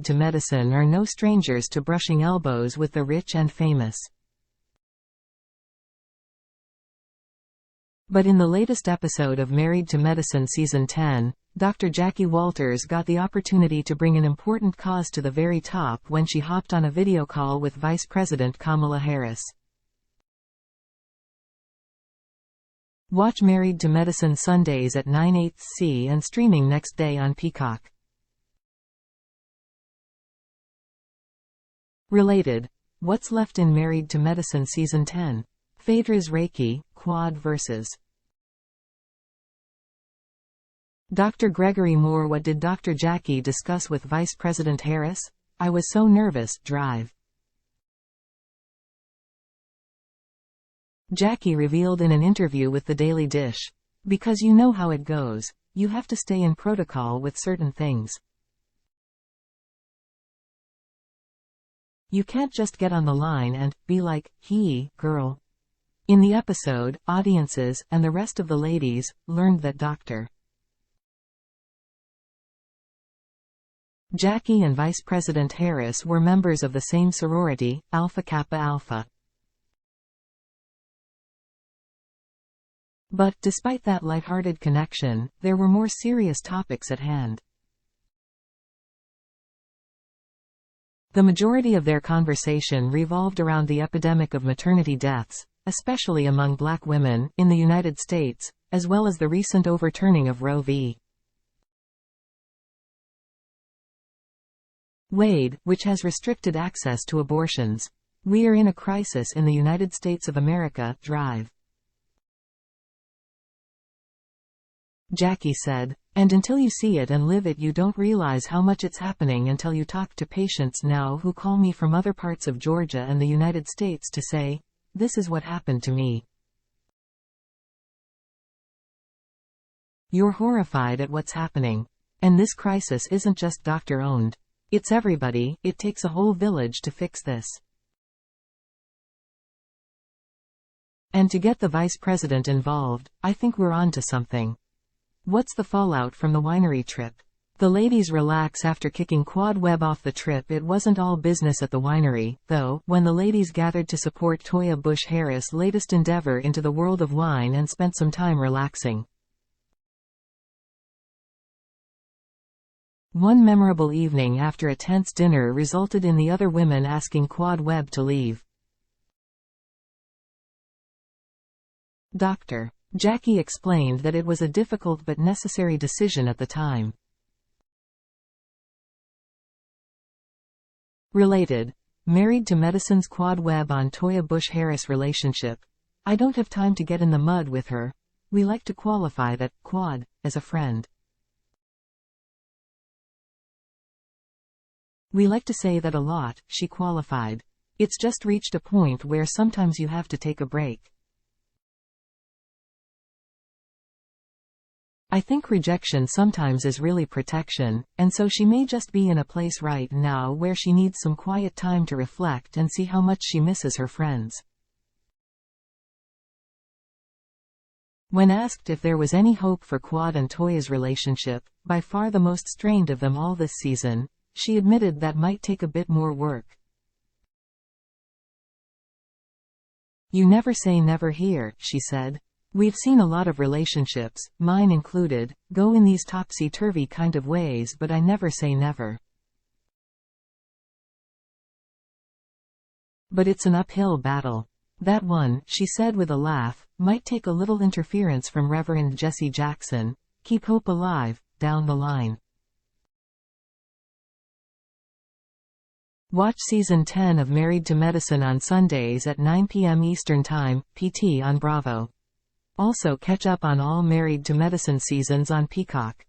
to Medicine are no strangers to brushing elbows with the rich and famous. But in the latest episode of Married to Medicine Season 10, Dr. Jackie Walters got the opportunity to bring an important cause to the very top when she hopped on a video call with Vice President Kamala Harris. Watch Married to Medicine Sundays at 9/8 and streaming next day on Peacock. Related. What's left in Married to Medicine Season 10? Phaedra's Reiki, Quad vs. Dr. Gregory More. What did Dr. Jackie discuss with Vice President Harris? I was so nervous. Drive. Jackie revealed in an interview with The Daily Dish. Because you know how it goes. You have to stay in protocol with certain things. You can't just get on the line and be like, "Hey, girl." In the episode, audiences, and the rest of the ladies, learned that Dr. Jackie and Vice President Harris were members of the same sorority, Alpha Kappa Alpha. But, despite that lighthearted connection, there were more serious topics at hand. The majority of their conversation revolved around the epidemic of maternity deaths, especially among black women, in the United States, as well as the recent overturning of Roe v. Wade, which has restricted access to abortions. We are in a crisis in the United States of America. Drive. Jackie said, and until you see it and live it you don't realize how much it's happening until you talk to patients now who call me from other parts of Georgia and the United States to say, this is what happened to me. You're horrified at what's happening. And this crisis isn't just doctor-owned. It's everybody. It takes a whole village to fix this. And to get the vice president involved, I think we're on to something. What's the fallout from the winery trip? The ladies relax after kicking Quad-Webb off the trip. It wasn't all business at the winery, though, when the ladies gathered to support Toya Bush Harris' latest endeavor into the world of wine and spent some time relaxing. One memorable evening after a tense dinner resulted in the other women asking Quad-Webb to leave. Dr. Jackie explained that it was a difficult but necessary decision at the time. Related. Married to Medicine's Quad-Webb on Toya Bush Harris relationship. I don't have time to get in the mud with her. We like to qualify that, Quad, as a friend. We like to say that a lot, she qualified. It's just reached a point where sometimes you have to take a break. I think rejection sometimes is really protection, and so she may just be in a place right now where she needs some quiet time to reflect and see how much she misses her friends. When asked if there was any hope for Quad and Toya's relationship, by far the most strained of them all this season, she admitted that might take a bit more work. You never say never here, she said. We've seen a lot of relationships, mine included, go in these topsy-turvy kind of ways, but I never say never. But it's an uphill battle. That one, she said with a laugh, might take a little interference from Reverend Jesse Jackson. Keep hope alive, down the line. Watch Season 10 of Married to Medicine on Sundays at 9 p.m. Eastern Time, PT on Bravo. Also catch up on all Married to Medicine seasons on Peacock.